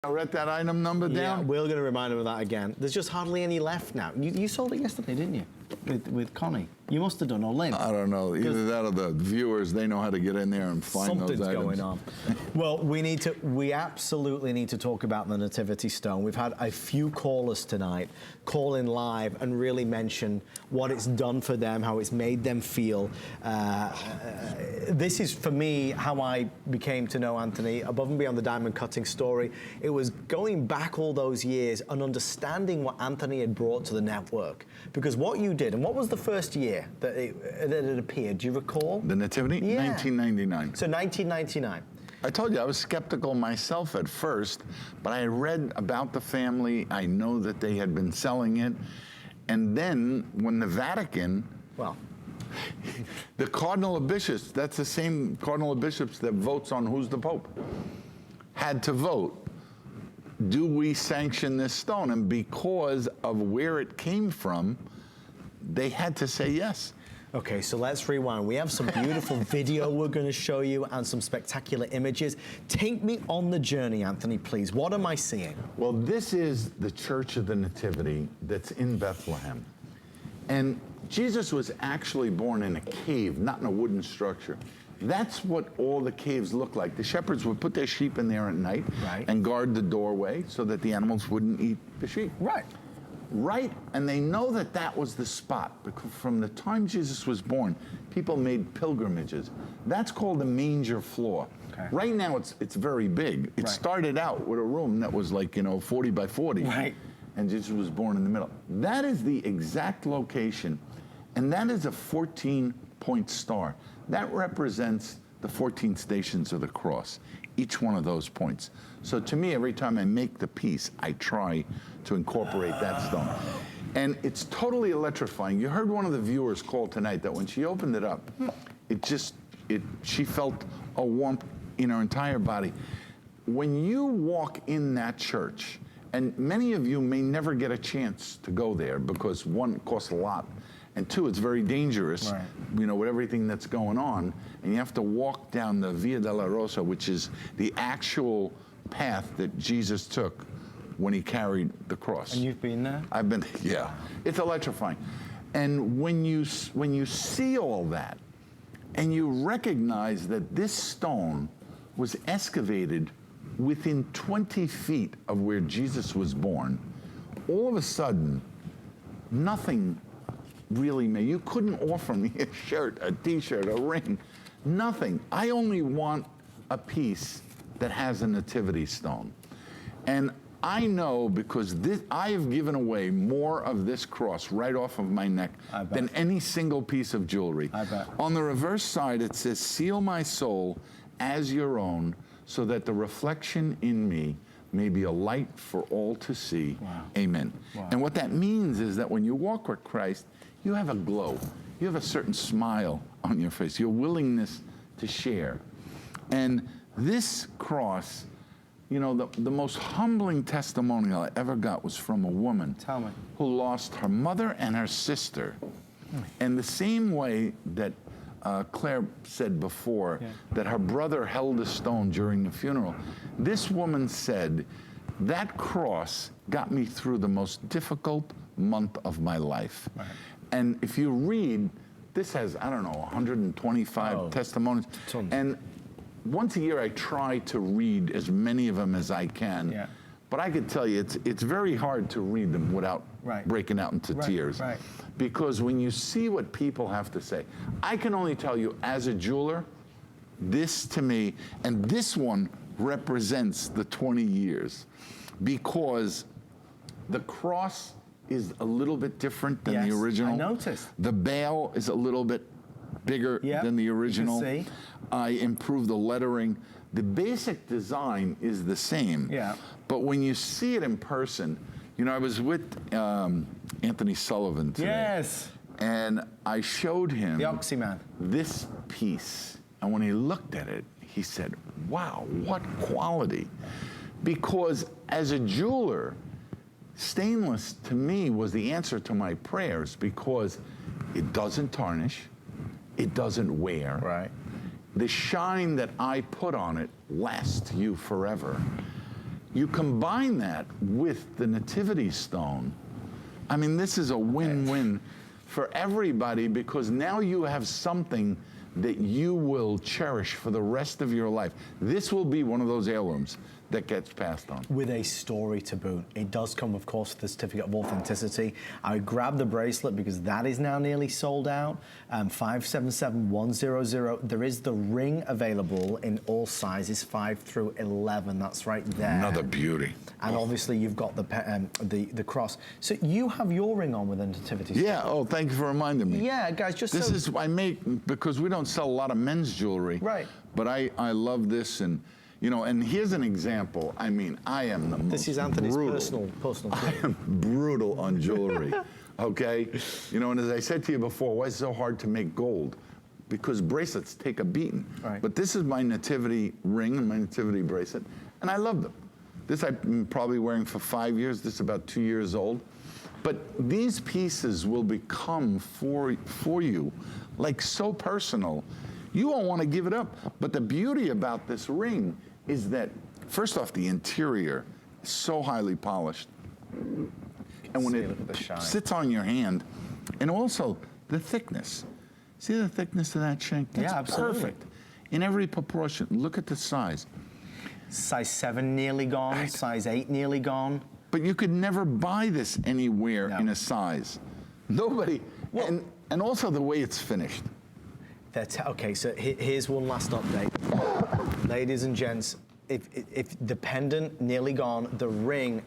Write that item number down? Yeah, we're going to remind them of that again. There's just hardly any left now. You sold it yesterday, didn't you? With Connie. You must have done, or Lynn. I don't know. Either that or the viewers, they know how to get in there and find those items. Something's going on. Well, we absolutely need to talk about the Nativity Stone. We've had a few callers tonight call in live and really mention what it's done for them, how it's made them feel. This is, for me, how I became to know Anthony, above and beyond the diamond cutting story. It was going back all those years and understanding what Anthony had brought to the network. Because what you did, and what was the first year that it appeared? Do you recall? The Nativity? Yeah. 1999. So 1999. I told you I was skeptical myself at first, but I read about the family. I know that they had been selling it. And then when the Vatican, well, the Cardinal of Bishops, that's the same Cardinal of Bishops that votes on who's the Pope, had to vote. Do we sanction this stone? And because of where it came from, they had to say yes. Okay, so let's rewind. We have some beautiful video we're going to show you and some spectacular images. Take me on the journey, Anthony, please. What am I seeing? Well, this is the Church of the Nativity that's in Bethlehem. And Jesus was actually born in a cave, not in a wooden structure. That's what all the caves look like. The shepherds would put their sheep in there at night and guard the doorway so that the animals wouldn't eat the sheep. Right, and they know that that was the spot, because from the time Jesus was born, people made pilgrimages. That's called the manger floor. Okay. Right now, it's very big. It started out with a room that was like, 40 by 40. And Jesus was born in the middle. That is the exact location, and that is a 14-point star. That represents the 14 stations of the cross, each one of those points. So to me, every time I make the piece, I try to incorporate that stone. And it's totally electrifying. You heard one of the viewers call tonight that when she opened it up, she felt a warmth in her entire body. When you walk in that church, and many of you may never get a chance to go there because one, it costs a lot, and two, it's very dangerous, with everything that's going on, and you have to walk down the Via della Rosa, which is the actual path that Jesus took when he carried the cross. And you've been there? I've been, yeah. It's electrifying. And when you see all that, and you recognize that this stone was excavated within 20 feet of where Jesus was born, all of a sudden, nothing really you couldn't offer me a shirt, a t-shirt, a ring, nothing. I only want a piece that has a nativity stone. And I know because I have given away more of this cross right off of my neck than any single piece of jewelry. I bet. On the reverse side, it says, "Seal my soul as your own, so that the reflection in me may be a light for all to see." Amen. And what that means is that when you walk with Christ, you have a glow. You have a certain smile on your face, your willingness to share. And this cross, the most humbling testimonial I ever got was from a woman who lost her mother and her sister. And the same way that Claire said before, that her brother held a stone during the funeral, this woman said, that cross got me through the most difficult month of my life. And if you read, this has, 125 testimonies. And once a year I try to read as many of them as I can. But I could tell you, it's very hard to read them without breaking out into tears. Because when you see what people have to say, I can only tell you, as a jeweler, this to me, and this one represents the 20 years. Because the cross is a little bit different than the original. I noticed. The bale is a little bit bigger than the original. You can see. I improved the lettering. The basic design is the same. But when you see it in person, I was with Anthony Sullivan today. And I showed him the Oxyman, this piece. And when he looked at it, he said, wow, what quality. Because as a jeweler, stainless to me was the answer to my prayers, because it doesn't tarnish, it doesn't wear. The shine that I put on it lasts you forever. You combine that with the Nativity Stone. I mean, this is a win-win for everybody, because now you have something that you will cherish for the rest of your life. This will be one of those heirlooms that gets passed on. With a story to boot. It does come, of course, with the certificate of authenticity. I grabbed the bracelet because that is now nearly sold out. 577100. There is the ring available in all sizes, 5 through 11. That's right there. Another beauty. And obviously, you've got the cross. So you have your ring on with the Nativity Stone. Yeah. Oh, thank you for reminding me. Yeah, guys. Just this so is I make, because we don't sell a lot of men's jewelry. Right. But I love this, and you know, and here's an example. I mean, I am the most this is Anthony's brutal. personal. I am brutal on jewelry. Okay. You know, and as I said to you before, why is it so hard to make gold? Because bracelets take a beating. Right. But this is my nativity ring and my nativity bracelet, and I love them. This I'm probably wearing for 5 years. This is about 2 years old. But these pieces will become for you like so personal. You won't want to give it up. But the beauty about this ring is that, first off, the interior is so highly polished. And when it sits on your hand, and also the thickness. See the thickness of that shank? That's absolutely. Perfect. In every proportion. Look at the size. Size 7 nearly gone, Right. size 8 nearly gone. But you could never buy this anywhere No. in a size. Nobody. Well, and also the way it's finished. Okay, so here's one last update. Ladies and gents, if the pendant nearly gone, the ring